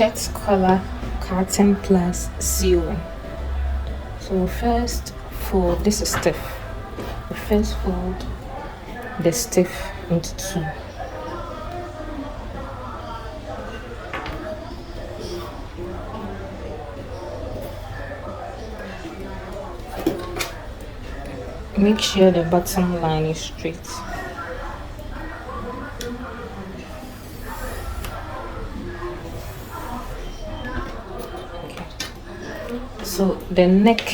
shirt collar cutting plus sewing. So first fold, this is stiff. The first fold the stiff into two. Make sure the bottom line is straight. Okay. So the neck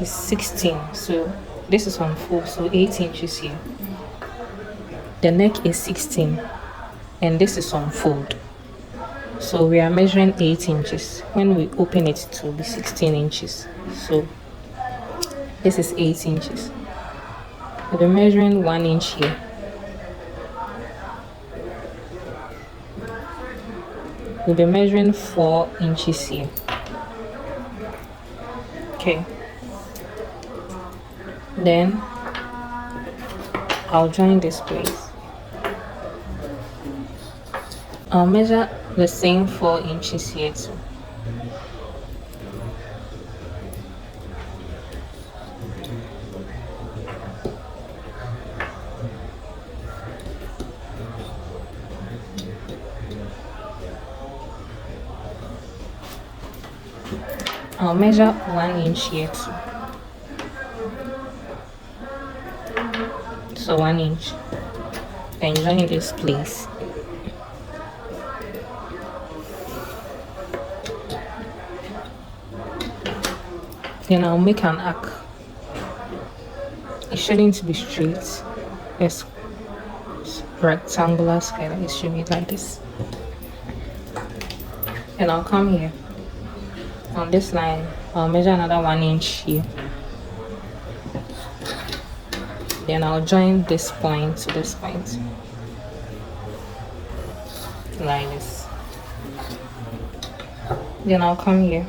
is 16. So this is on fold, so 8 inches here. The neck is 16 and this is on fold. So we are measuring 8 inches. When we open it, it will be 16 inches. So this is 8 inches. We'll be measuring 1 inch here. We'll be measuring 4 inches here. Okay. Then I'll join this place. I'll measure the same 4 inches here too. I'll measure 1 inch here too. So 1 inch. Then join this place. Then I'll make an arc. It shouldn't be straight. It's rectangular square. It should be like this. And I'll come here. On this line, I'll measure another 1 inch here. Then I'll join this point to this point. Like this. Then I'll come here.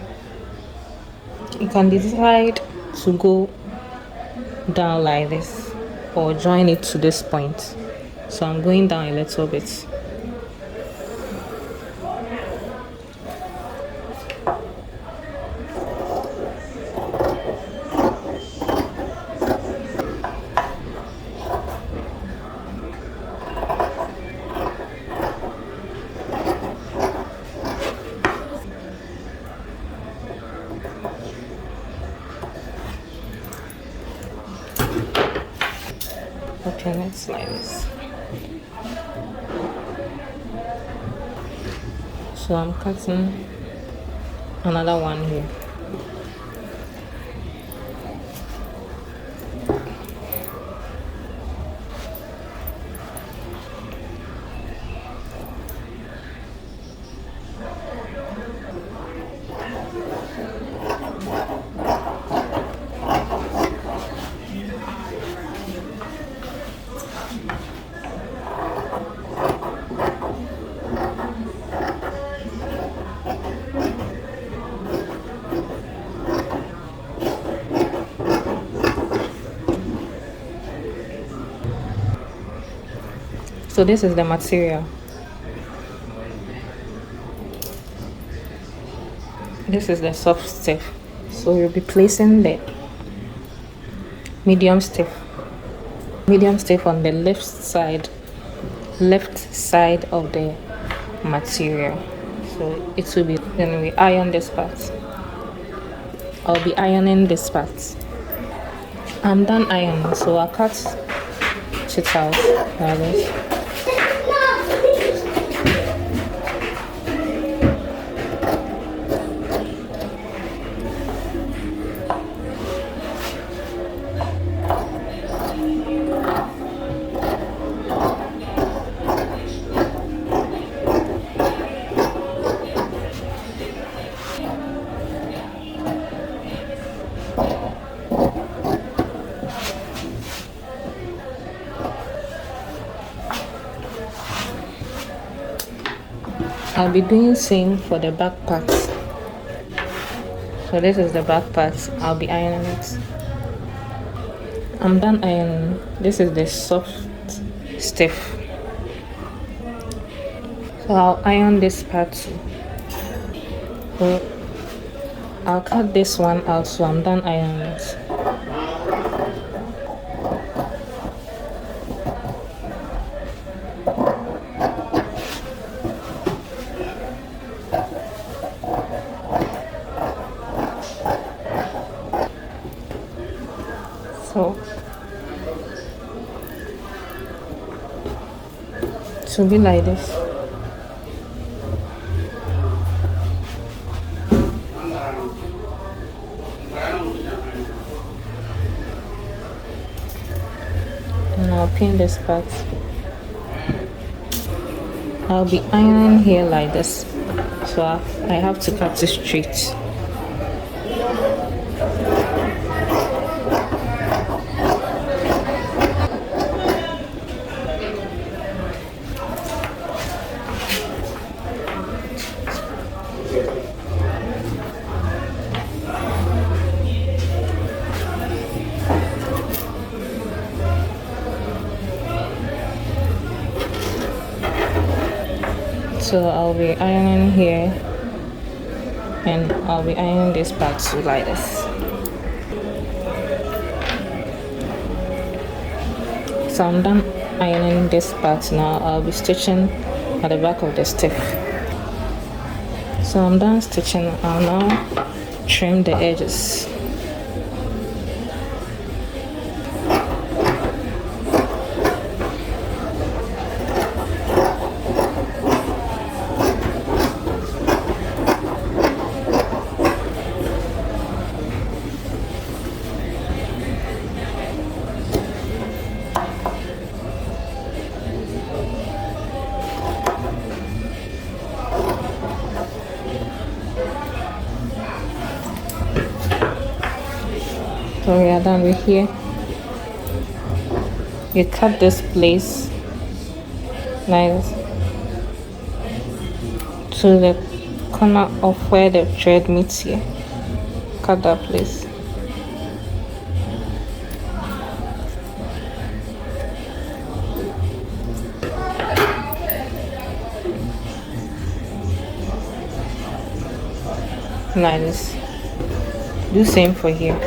You can decide to go down like this or join it to this point. So I'm going down a little bit. Open it like this. So I'm cutting another one here. So this is the material. This is the soft stiff. So you'll be placing the medium stiff on the left side of the material. So it will be, then we iron this part. I'll be ironing this part. I'm done ironing, so I'll cut it out like this. I'll be doing same for the back part. So this is the back part. I'll be ironing it. I'm done ironing. This is the soft stiff. So I'll iron this part too. So I'll cut this one out, so I'm done ironing it. So it will be like this. And I'll pin this part. I'll be ironing here like this, so I have to cut it straight. So I'll be ironing here, and I'll be ironing this part too like this. So I'm done ironing this part. Now I'll be stitching at the back of the stiff. So I'm done stitching. I'll now trim the edges. So we are done with here. You cut this place nice to the corner of where the thread meets here. Cut that place. Nice. Do same for here.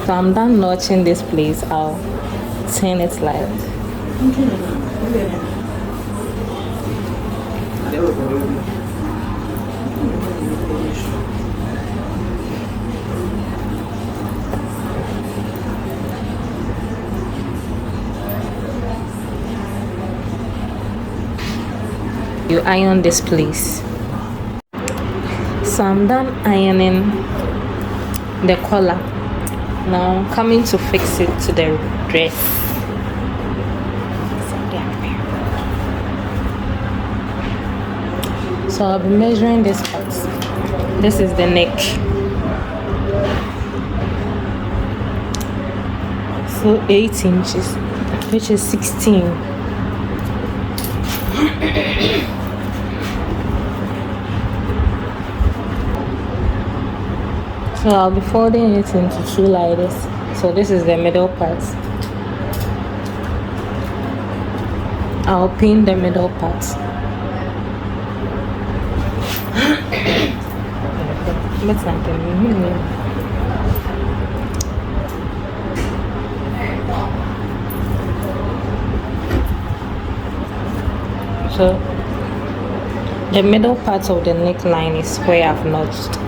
So I'm done notching this place. I'll turn it like you iron this place. So I'm done ironing the collar. Now I'm coming to fix it to the dress. So I'll be measuring this part. This is the neck. So 8 inches, which is 16. So I'll be folding it into two like this. So this is the middle part. I'll pin the middle part. So the middle part of the neckline is where I've notched.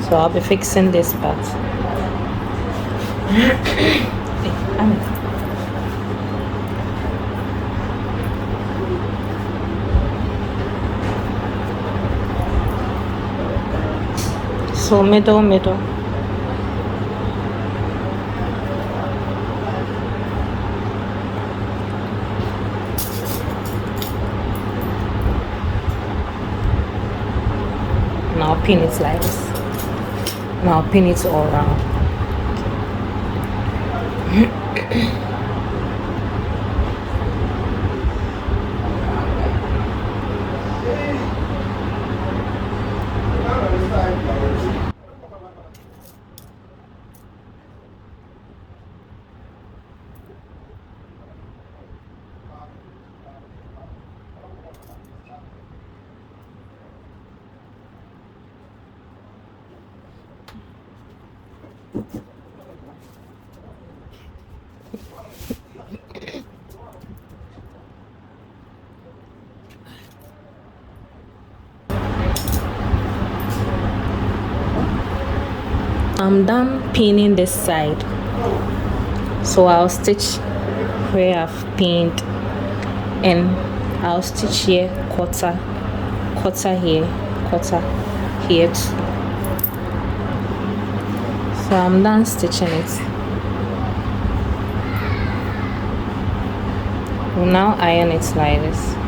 So I'll be fixing this part. So middle. Now pin it like this. Now pin it all around. I'm done pinning this side, so I'll stitch where I've pinned, and I'll stitch here quarter here, quarter here too. So I'm done stitching it. We'll now iron it like this.